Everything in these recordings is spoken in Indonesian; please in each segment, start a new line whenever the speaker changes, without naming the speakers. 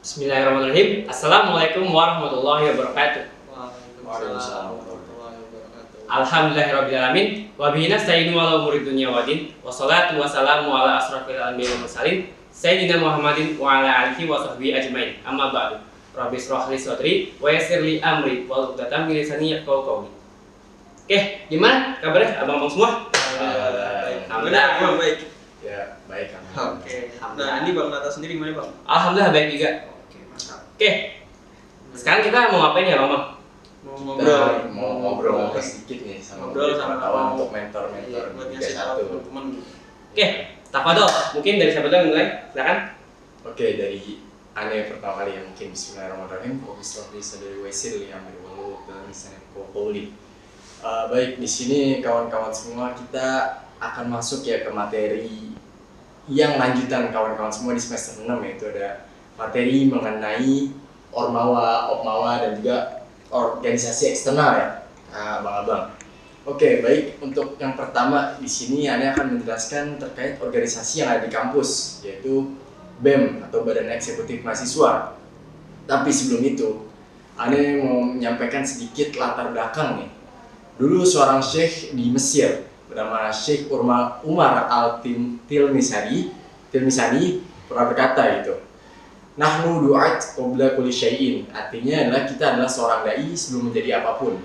Bismillahirrahmanirrahim. Assalamualaikum warahmatullahi wabarakatuh.
Waalaikumsalam warahmatullahi wabarakatuh.
Alhamdulillahirrabbilalamin. Wa bihi nasta'inu ala umuri dunya waddin. Wassalatu wassalamu ala asrofil anbiya'i wal mursalin Sayyidina Muhammadin wa ala alihi wa sahbihi ajmain. Amma ba'du. Rabbi shrah li sadri wa yassir li amri wa uqdatam min lisani yafqahu qawli. Oke, gimana kabarnya abang-abang semua?
Alhamdulillah. Baik.
Ya, baik kan.
Oke. Nah, ini Bang Nata sendiri gimana, Bang?
Alhamdulillah baik juga.
Oke, mantap.
Oke. Sekarang kita mau ngapain ya, Bang?
Mau
Kita mau ngobrol sedikit nih sama
Ngobrol sama
kawan untuk
iya,
mentor-mentor
buat
Liga
ngasih tahu
1.
teman-teman.
Oke, tafadhol. Mungkin dari siapa dulu yang mulai? Silakan.
Oke, dari aneh pertama kali yang mungkin bismillahirrahmanirrahim. Bismillahirrahmanirrahim. Dari Wasil yang berwulu dan misalnya Koholi. Baik, di sini kawan-kawan semua kita akan masuk ya ke materi yang lanjutan kawan-kawan semua di semester 6, yaitu ada materi mengenai Ormawa, Opmawa dan juga organisasi eksternal ya, abang-abang. Oke, baik, untuk yang pertama di sini Ane akan menjelaskan terkait organisasi yang ada di kampus, yaitu BEM atau Badan Eksekutif Mahasiswa. Tapi sebelum itu, Ane mau menyampaikan sedikit latar belakang nih. Dulu seorang syekh di Mesir bernama Syekh Umar Al-Tilmisani pernah berkata gitu, Nahnu du'at qabla kulli syai'in, artinya adalah kita adalah seorang dai sebelum menjadi apapun.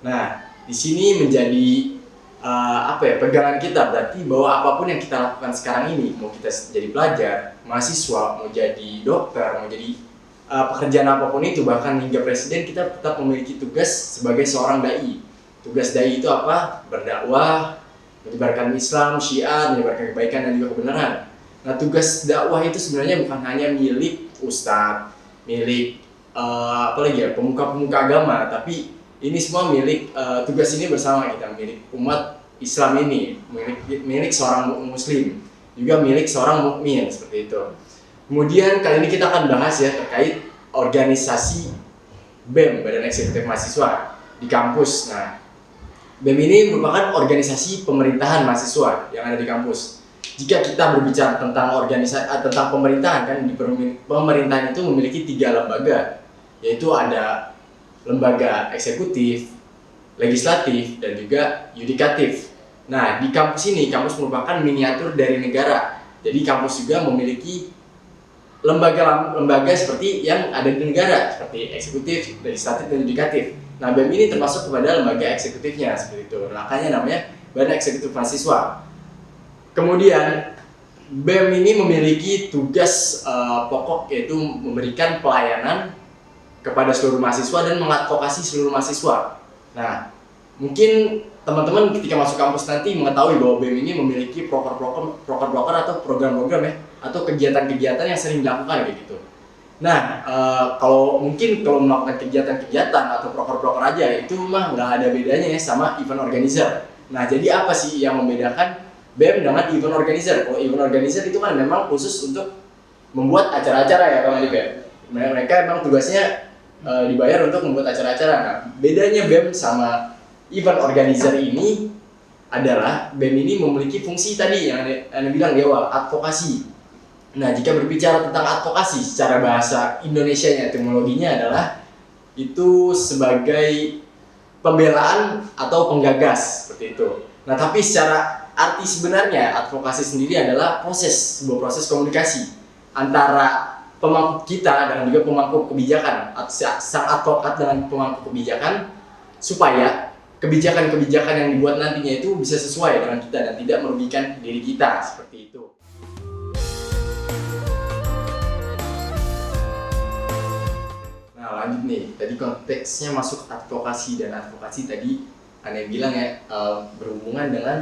Nah, di sini menjadi pegangan kita, berarti bahwa apapun yang kita lakukan sekarang ini, mau kita jadi pelajar, mahasiswa, mau jadi dokter, mau jadi pekerjaan apapun itu, bahkan hingga presiden, kita tetap memiliki tugas sebagai seorang dai. Tugas dai itu apa? Berdakwah, menyebarkan Islam, syiar, menyebarkan kebaikan dan juga kebenaran. Nah, tugas dakwah itu sebenarnya bukan hanya milik ustadz, milik pemuka-pemuka agama, tapi ini semua milik tugas ini bersama kita, milik umat Islam ini, milik seorang muslim, juga milik seorang mukmin seperti itu. Kemudian kali ini kita akan bahas ya terkait organisasi BEM, Badan Eksekutif Mahasiswa di kampus. Nah, BEM ini merupakan organisasi pemerintahan mahasiswa yang ada di kampus. Jika kita berbicara tentang tentang pemerintahan, kan di pemerintahan itu memiliki 3 lembaga, yaitu ada lembaga eksekutif, legislatif, dan juga yudikatif. Nah, di kampus ini, kampus merupakan miniatur dari negara. Jadi kampus juga memiliki lembaga-lembaga seperti yang ada di negara, seperti eksekutif, legislatif, dan yudikatif. Nah, BEM ini termasuk kepada lembaga eksekutifnya seperti itu. Makanya namanya Badan Eksekutif Mahasiswa. Kemudian BEM ini memiliki tugas pokok, yaitu memberikan pelayanan kepada seluruh mahasiswa dan mengadvokasi seluruh mahasiswa. Nah, mungkin teman-teman ketika masuk kampus nanti mengetahui bahwa BEM ini memiliki proker-proker atau program-program ya, atau kegiatan-kegiatan yang sering dilakukan kayak gitu. Nah, kalau melakukan kegiatan-kegiatan atau proker-proker aja itu mah nggak ada bedanya ya sama event organizer. Nah, jadi apa sih yang membedakan BEM dengan event organizer? Kalau event organizer itu kan memang khusus untuk membuat acara-acara ya Bang Adib ya. Mereka memang tugasnya dibayar untuk membuat acara-acara. Nah, bedanya BEM sama event organizer ini adalah BEM ini memiliki fungsi tadi yang Anda bilang di awal, advokasi. Nah, jika berbicara tentang advokasi secara bahasa Indonesianya, etimologinya adalah itu sebagai pembelaan atau penggagas seperti itu. Nah, tapi secara arti sebenarnya advokasi sendiri adalah sebuah proses komunikasi antara pemangku kita dan juga pemangku kebijakan, sang advokat dengan pemangku kebijakan, supaya kebijakan-kebijakan yang dibuat nantinya itu bisa sesuai dengan kita dan tidak merugikan diri kita seperti itu. Nah, lanjut nih, tadi konteksnya masuk advokasi, dan advokasi tadi Anda bilang ya berhubungan dengan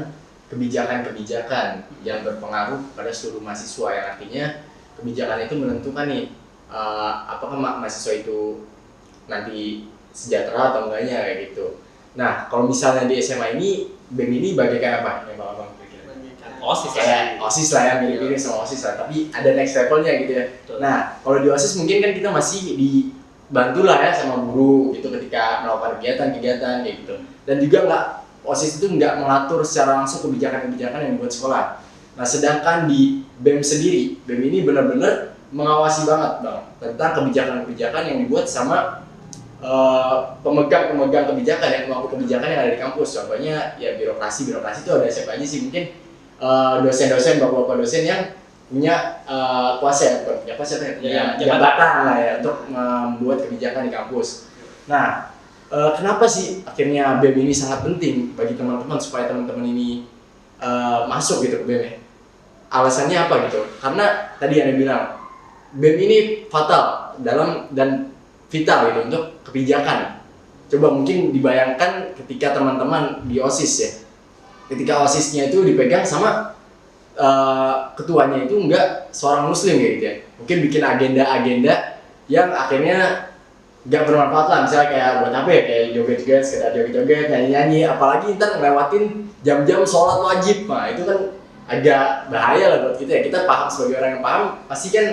kebijakan-kebijakan yang berpengaruh pada seluruh mahasiswa, yang artinya kebijakan itu menentukan nih apakah mahasiswa itu nanti sejahtera atau enggaknya kayak gitu. Nah, kalau misalnya di SMA ini BEM ini bagaikan apa? Ya Bang kira-kira.
OSIS
Kayak OSIS lah ya, mirip-mirip sama OSIS lah, tapi ada next levelnya gitu ya.
Betul.
Nah, kalau di OSIS mungkin kan kita masih dibantu lah ya sama guru gitu ketika melakukan kegiatan-kegiatan kayak gitu. Dan juga OSIS itu nggak mengatur secara langsung kebijakan-kebijakan yang dibuat sekolah. Nah, sedangkan di BEM sendiri, BEM ini benar-benar mengawasi banget bang tentang kebijakan-kebijakan yang dibuat sama pemegang kebijakan yang memangku kebijakan yang ada di kampus. Contohnya ya birokrasi itu ada siapa aja sih, mungkin dosen-dosen, bapak-bapak dosen yang punya kuasa punya jabatan lah ya untuk membuat kebijakan di kampus. Nah, kenapa sih akhirnya BEM ini sangat penting bagi teman-teman supaya teman-teman ini masuk gitu ke BEM ya? Alasannya apa gitu? Karena tadi Anda bilang BEM ini fatal dan vital gitu untuk kebijakan. Coba mungkin dibayangkan ketika teman-teman di OSIS ya, ketika OSISnya itu dipegang sama ketuanya itu enggak seorang muslim kayak gitu ya, mungkin bikin agenda-agenda yang akhirnya nggak bermanfaat lah, misalnya kayak buat apa ya, kayak joget-joget, sekedar joget-joget, nyanyi-nyanyi, apalagi ntar ngelewatin jam-jam sholat wajib. Nah itu kan agak bahaya lah buat kita ya. Kita paham, sebagai orang yang paham pasti kan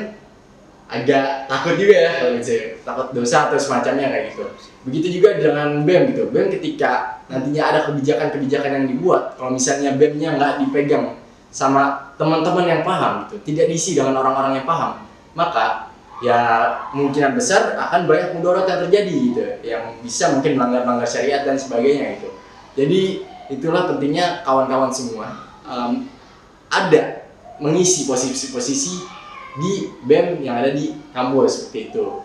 agak takut juga ya kalau gitu ya, takut dosa atau semacamnya kayak gitu. Begitu juga dengan BEM gitu. BEM ketika nantinya ada kebijakan-kebijakan yang dibuat, kalau misalnya BEM-nya nggak dipegang sama teman-teman yang paham gitu, tidak diisi dengan orang-orang yang paham, maka ya kemungkinan besar akan banyak mudarat yang terjadi gitu, yang bisa mungkin melanggar syariat dan sebagainya gitu. Jadi itulah pentingnya kawan-kawan semua ada mengisi posisi-posisi di BEM yang ada di kampus seperti itu.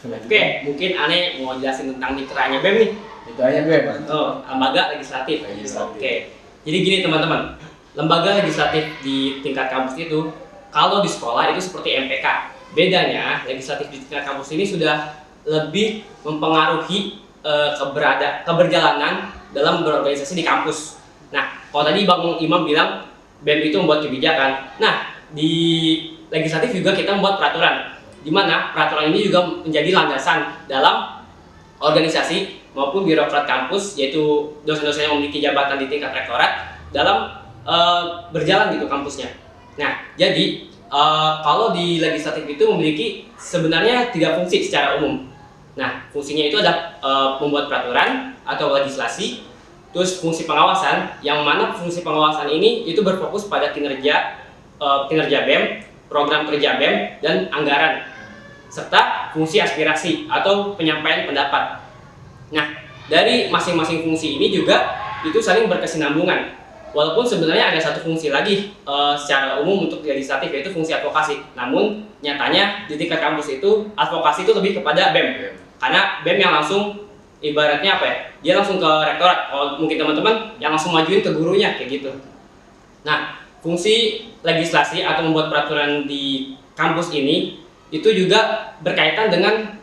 Oke, mungkin Ane mau jelasin tentang mitranya BEM nih.
Itu aja BEM.
Oh, lembaga legislatif. Oke. Jadi gini teman-teman, lembaga legislatif di tingkat kampus itu kalau di sekolah itu seperti MPK. Bedanya legislatif di tingkat kampus ini sudah lebih mempengaruhi keberjalanan dalam berorganisasi di kampus. Nah, kalau tadi Bang Imam bilang BEM itu membuat kebijakan. Nah, di legislatif juga kita membuat peraturan, di mana peraturan ini juga menjadi landasan dalam organisasi maupun birokrat kampus, yaitu dosen-dosen yang memiliki jabatan di tingkat rektorat dalam berjalan gitu kampusnya. Nah, jadi kalau di legislatif itu memiliki sebenarnya 3 fungsi secara umum. Nah, fungsinya itu adalah membuat peraturan atau legislasi, terus fungsi pengawasan, yang mana fungsi pengawasan ini itu berfokus pada kinerja BEM, program kerja BEM, dan anggaran, serta fungsi aspirasi atau penyampaian pendapat. Nah, dari masing-masing fungsi ini juga itu saling berkesinambungan. Walaupun sebenarnya ada satu fungsi lagi secara umum untuk legislatif, yaitu fungsi advokasi. Namun nyatanya di tingkat kampus itu advokasi itu lebih kepada BEM. Karena BEM yang langsung ibaratnya apa ya? Dia langsung ke rektorat. Kalau mungkin teman-teman yang langsung majuin ke gurunya kayak gitu. Nah, fungsi legislasi atau membuat peraturan di kampus ini itu juga berkaitan dengan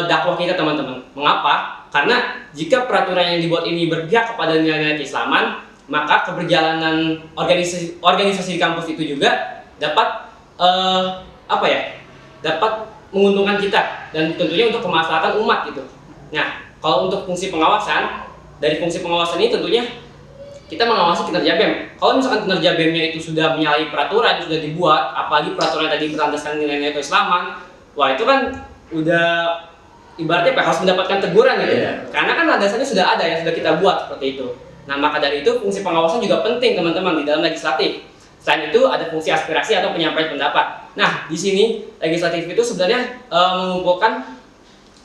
dakwah kita teman-teman. Mengapa? Karena jika peraturan yang dibuat ini berpihak kepada nilai-nilai keislaman, maka keberjalanan organisasi di kampus itu juga dapat dapat menguntungkan kita dan tentunya untuk kemaslahatan umat gitu. Nah, kalau untuk fungsi pengawasan, dari fungsi pengawasan ini tentunya kita mengawasi kinerja BEM. Kalau misalkan kinerja BEM-nya itu sudah menyalahi peraturan yang sudah dibuat, apalagi peraturan yang tadi berlandaskan nilai-nilai keislaman, wah itu kan udah ibaratnya harus mendapatkan teguran gitu. Karena kan landasannya sudah ada yang sudah kita buat seperti itu. Nah, maka dari itu fungsi pengawasan juga penting teman-teman di dalam legislatif. Selain itu ada fungsi aspirasi atau penyampaian pendapat. Nah, di sini legislatif itu sebenarnya mengumpulkan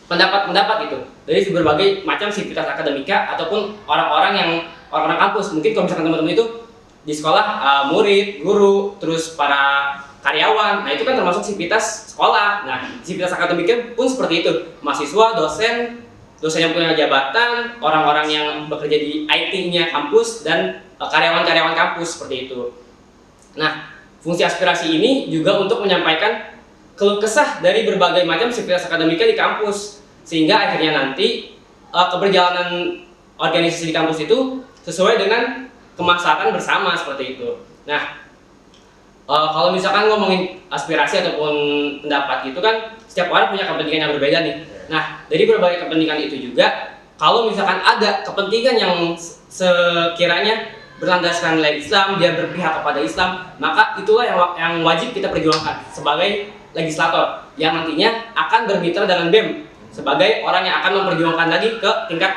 pendapat-pendapat itu dari berbagai macam sivitas akademika ataupun orang-orang kampus. Mungkin kalau misalkan teman-teman itu di sekolah murid, guru, terus para karyawan. Nah, itu kan termasuk sivitas sekolah. Nah, sivitas akademika pun seperti itu. Mahasiswa, dosen yang punya jabatan, orang-orang yang bekerja di IT-nya kampus, dan karyawan-karyawan kampus seperti itu. Nah, fungsi aspirasi ini juga untuk menyampaikan keluh kesah dari berbagai macam sivitas akademika di kampus, sehingga akhirnya nanti keberjalanan organisasi di kampus itu sesuai dengan kemaslahatan bersama seperti itu. Nah, kalau misalkan ngomongin aspirasi ataupun pendapat gitu kan, setiap orang punya kepentingan yang berbeda nih. Nah, dari berbagai kepentingan itu juga, kalau misalkan ada kepentingan yang sekiranya berlandaskan nilai Islam, dia berpihak kepada Islam, maka itulah yang wajib kita perjuangkan sebagai legislator yang nantinya akan bermitra dengan BEM sebagai orang yang akan memperjuangkan lagi ke tingkat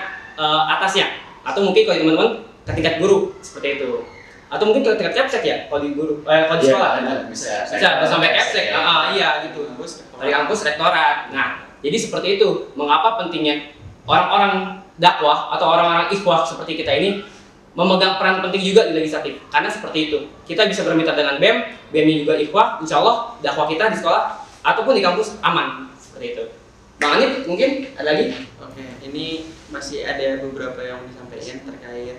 atasnya, atau mungkin kalau teman-teman ke tingkat guru seperti itu. atau mungkin ke tingkat capsek ya kalau di guru kalau di sekolah
bisa
sampai capsek. Iya gitu. Dari kampus rektorat. Nah, jadi seperti itu. Mengapa pentingnya orang-orang dakwah atau orang-orang ikhwah seperti kita ini memegang peran penting juga di legislatif. Karena seperti itu, kita bisa bermitra dengan BEM, BEM juga ikhwah, insya Allah dakwah kita di sekolah ataupun di kampus aman. Seperti itu. Bang Anip, mungkin ada lagi?
Oke, ini masih ada beberapa yang disampaikan terkait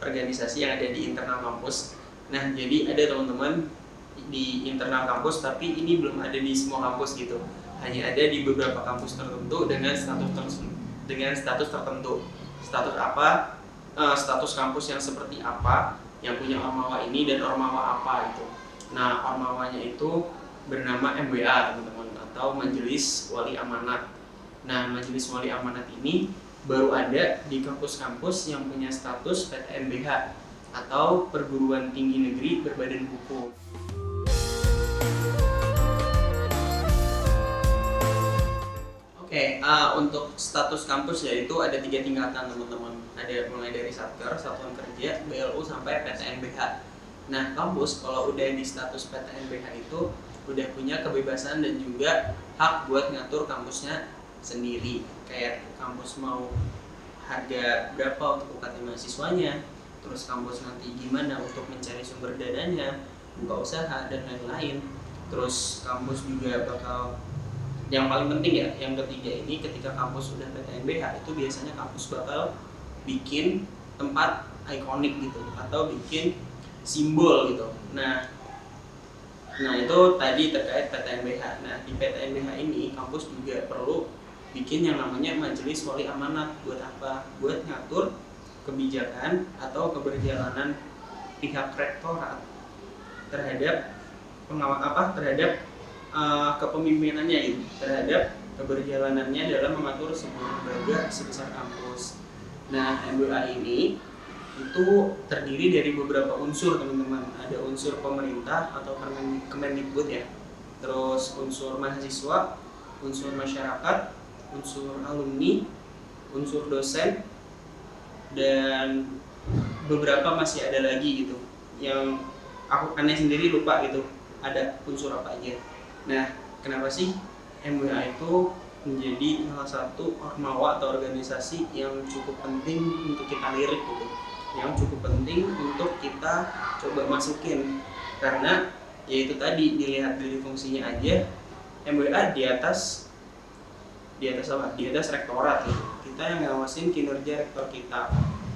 organisasi yang ada di internal kampus. Nah, jadi ada teman-teman di internal kampus, tapi ini belum ada di semua kampus gitu. Hanya ada di beberapa kampus tertentu dengan status tertentu. Status apa? Status kampus yang seperti apa, yang punya ormawa ini dan ormawa apa gitu. Nah, ormawanya itu bernama MWA teman-teman, atau Majelis Wali Amanat. Nah, Majelis Wali Amanat ini baru ada di kampus-kampus yang punya status PTNBH atau Perguruan Tinggi Negeri Berbadan Hukum. Oke, untuk status kampus yaitu ada 3 tingkatan teman-teman. Ada mulai dari Satker, Satuan Kerja, BLU sampai PTNBH. Nah, kampus kalau udah di status PTNBH itu udah punya kebebasan dan juga hak buat ngatur kampusnya sendiri. Kayak kampus mau harga berapa untuk UKT mahasiswanya, terus kampus nanti gimana untuk mencari sumber dananya, buka usaha dan lain-lain. Terus kampus juga bakal, yang paling penting ya, yang ketiga ini ketika kampus sudah PTNBH itu biasanya kampus bakal bikin tempat ikonik gitu atau bikin simbol gitu. Nah itu tadi terkait PTNBH. Nah, di PTNBH ini kampus juga perlu bikin yang namanya Majelis Wali Amanat. Buat apa? Buat ngatur kebijakan atau keberjalanan pihak rektorat terhadap terhadap kepemimpinannya itu, terhadap keberjalanannya dalam mengatur sebuah lembaga sebesar kampus. Nah, MWA ini itu terdiri dari beberapa unsur teman-teman. Ada unsur pemerintah atau Kemendikbud ya, terus unsur mahasiswa, unsur masyarakat, unsur alumni, unsur dosen, dan beberapa masih ada lagi gitu yang aneh sendiri lupa gitu ada unsur apa aja. Nah, kenapa sih MWA itu menjadi salah satu ormawa atau organisasi yang cukup penting untuk kita lirik gitu, yang cukup penting untuk kita coba masukin, karena yaitu tadi dilihat dari fungsinya aja, MWA di atas apa? Di atas rektorat gitu. Kita yang ngawasin kinerja rektor kita.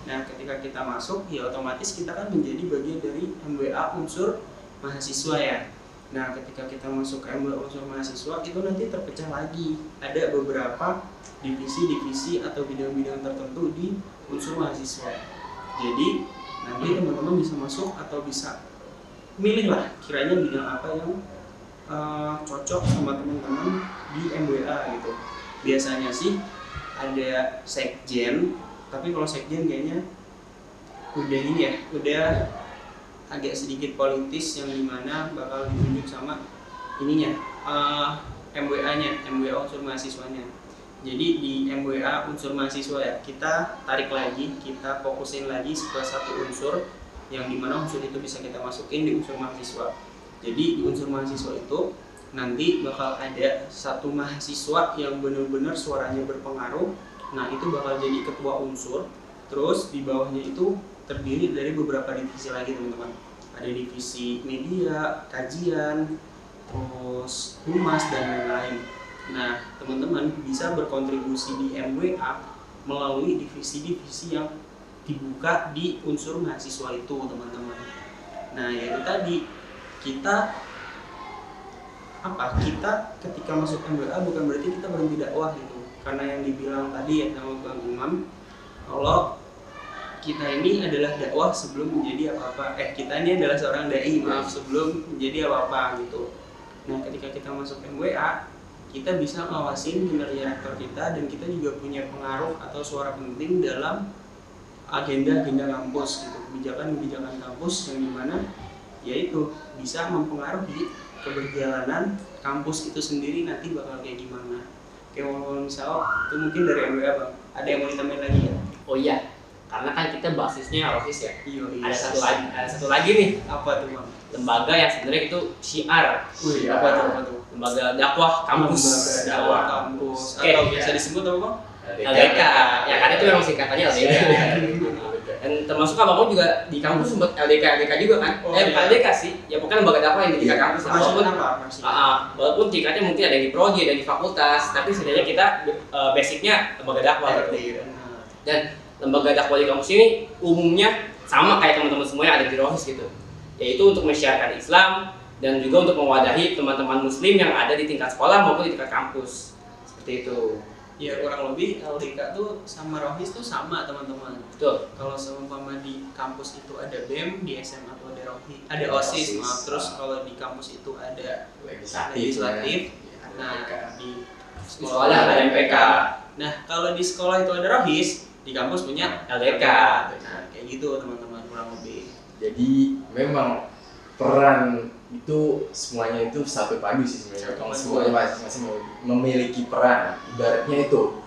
Nah, ketika kita masuk, ya otomatis kita kan menjadi bagian dari MWA unsur mahasiswa ya. Nah, ketika kita masuk ke MWA unsur mahasiswa, itu nanti terpecah lagi. Ada beberapa divisi-divisi atau bidang-bidang tertentu di unsur mahasiswa. Jadi, nanti teman-teman bisa masuk atau bisa milih lah kiranya bidang apa yang cocok sama teman-teman di MWA gitu. Biasanya sih ada sekjen, tapi kalau sekjen kayaknya udah ini ya, udah agak sedikit politis yang dimana bakal ditunjuk sama ininya MWA-nya, MWA unsur mahasiswanya. Jadi di MWA unsur mahasiswa ya, kita tarik lagi, kita fokusin lagi ke satu unsur yang dimana unsur itu bisa kita masukin di unsur mahasiswa. Jadi di unsur mahasiswa itu nanti bakal ada satu mahasiswa yang benar-benar suaranya berpengaruh. Nah, itu bakal jadi ketua unsur. Terus di bawahnya itu terdiri dari beberapa divisi lagi teman-teman. Ada divisi media, kajian, terus humas dan lain-lain. Nah, teman-teman bisa berkontribusi di MWA melalui divisi-divisi yang dibuka di unsur mahasiswa itu teman-teman. Nah, yaitu tadi kita ketika masuk MWA bukan berarti kita berhenti dakwah gitu. Karena yang dibilang tadi ya sama Bang Imam, kalau kita ini adalah dakwah sebelum menjadi apa-apa. Kita ini adalah seorang dai, sebelum menjadi apa-apa gitu. Nah, ketika kita masuk MWA, kita bisa ngawasin kinerja rektor kita dan kita juga punya pengaruh atau suara penting dalam agenda-agenda kampus gitu, kebijakan-kebijakan kampus yang dimana yaitu bisa mempengaruhi keberjalanan kampus itu sendiri nanti bakal kayak gimana. Kayak misal itu mungkin dari MWA Bang, ada yang mau ditambahin lagi ya?
Oh iya, karena kan kita basisnya rohis ya.
Iya.
Ada satu lagi nih,
Apa tuh, Bang?
lembaga yang sebenarnya itu syiar,
Wih, apa tuh?
lembaga dakwah kampus.
Dakwah kampus.
Oke.
Atau biasa disebut apa, Bang?
LDK, ya kan itu memang singkatannya LDK. Dan termasuk abangmu juga di kampus sempat LDK juga kan?
Iya.
Bukan LDK sih, ya pokoknya lembaga dakwah yang di tingkat kampus.
Maksudnya
Walaupun
apa? Maksudnya?
walaupun tingkatnya mungkin ada di prodi, ada di fakultas, tapi sebenarnya kita basicnya lembaga dakwah gitu. Dan lembaga dakwah di kampus ini umumnya sama kayak teman-teman semua yang ada di Rohis gitu, yaitu untuk menyiarkan Islam dan juga untuk mewadahi teman-teman Muslim yang ada di tingkat sekolah maupun di tingkat kampus seperti itu.
Ya kurang lebih LDK tuh sama Rohis tuh sama teman-teman.
Betul.
Kalau seumpama di kampus itu ada BEM, di SMA tuh ada Rohis, ada
Ada
OSIS,
OSIS.
maaf. Terus kalau di kampus itu ada
legislatif.
Nah, di
Di sekolah ada MPK.
Nah, kalau di sekolah itu ada Rohis, di kampus punya
LDK.
Nah, kayak gitu teman-teman kurang lebih.
Jadi memang peran itu semuanya itu satu padu sih sebenarnya. Kalau semuanya masing-masing memiliki peran. Ibaratnya itu,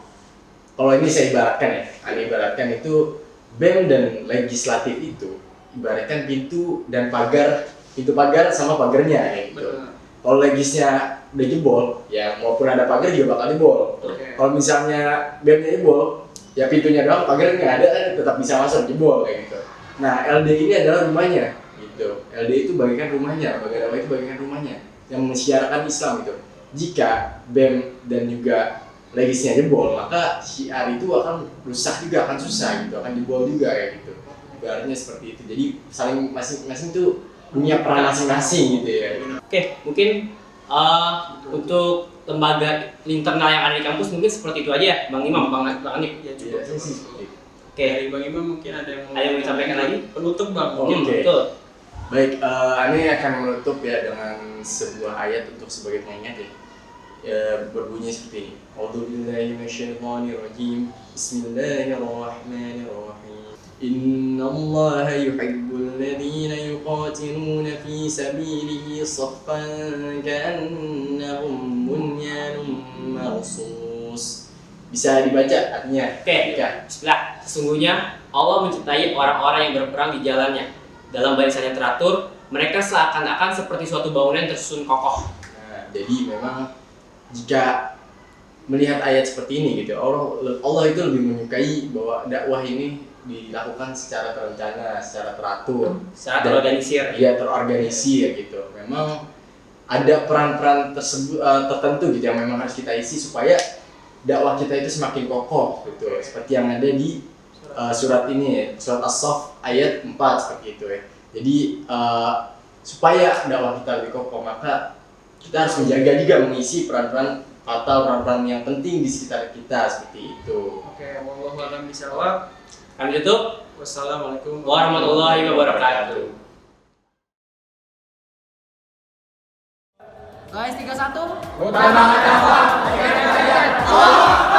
kalau ini saya ibaratkan ya, ibaratkan itu BEM dan legislatif itu ibaratkan pintu dan pagar, pintu pagar sama pagarnya ya gitu.
Benar.
Kalau legisnya udah jebol, ya maupun ada pagar juga bakal jebol.
Oke.
Kalau misalnya BEM-nya jebol, ya pintunya doang, pagarnya nggak ada, tetap bisa masuk jebol kayak gitu. Nah, LD ini adalah rumahnya, gitu. LD itu bagaikan rumahnya, lembaga dakwah itu bagaikan rumahnya yang mensiarkan Islam gitu. Jika BEM dan juga legisnya jebol, maka syiar itu akan rusak juga, akan susah gitu, akan jebol juga kayak gitu. Ibaratnya seperti itu. Jadi saling masing-masing tuh punya peran masing-masing gitu ya.
Oke, mungkin untuk lembaga internal yang ada di kampus mungkin seperti itu aja ya, Bang Imam, Bang Anip.
Ya
Iya,
cukup.
sih seperti itu.
Oke,
Dari Bang Imam mungkin ada yang
Ada yang mau disampaikan lagi?
Penutup, Bang.
Oh.
mungkin
Oke.
betul.
Baik, Ani akan menutup ya dengan sebuah ayat untuk sebagai pengingat ya. Berbunyi seperti ini. A'udzubillahi minasyaitonirrajim. Bismillahirrahmanirrahim. Innallaha yuhibbul ladzina yuqatiluna fi sabilihi saffan ka'annahum bunyanun marsus. Bisa dibaca artinya?
Oke, bismillah. Sesungguhnya Allah mencintai orang-orang yang berperang di jalannya. Dalam barisan yang teratur, mereka seakan-akan seperti suatu bangunan yang tersusun kokoh.
Nah, jadi memang jika melihat ayat seperti ini gitu, Allah itu lebih menyukai bahwa dakwah ini dilakukan secara terencana, secara teratur,
Secara terorganisir.
dia terorganisir gitu. Memang ada peran-peran tersebut tertentu gitu yang memang harus kita isi supaya dakwah kita itu semakin kokoh gitu. Seperti yang ada di surat ini, surat As-Saff ayat 4 seperti itu ya. Jadi supaya dakwah kita lebih kokoh, maka kita harus menjaga juga mengisi peran-peran atau peran-peran yang penting di sekitar kita seperti itu.
Oke, wallahu a'lam bishawab.
Kami tutup.
Wassalamualaikum
Warahmatullahi wabarakatuh.
Guys, 31.
Utama dakwah, Allah.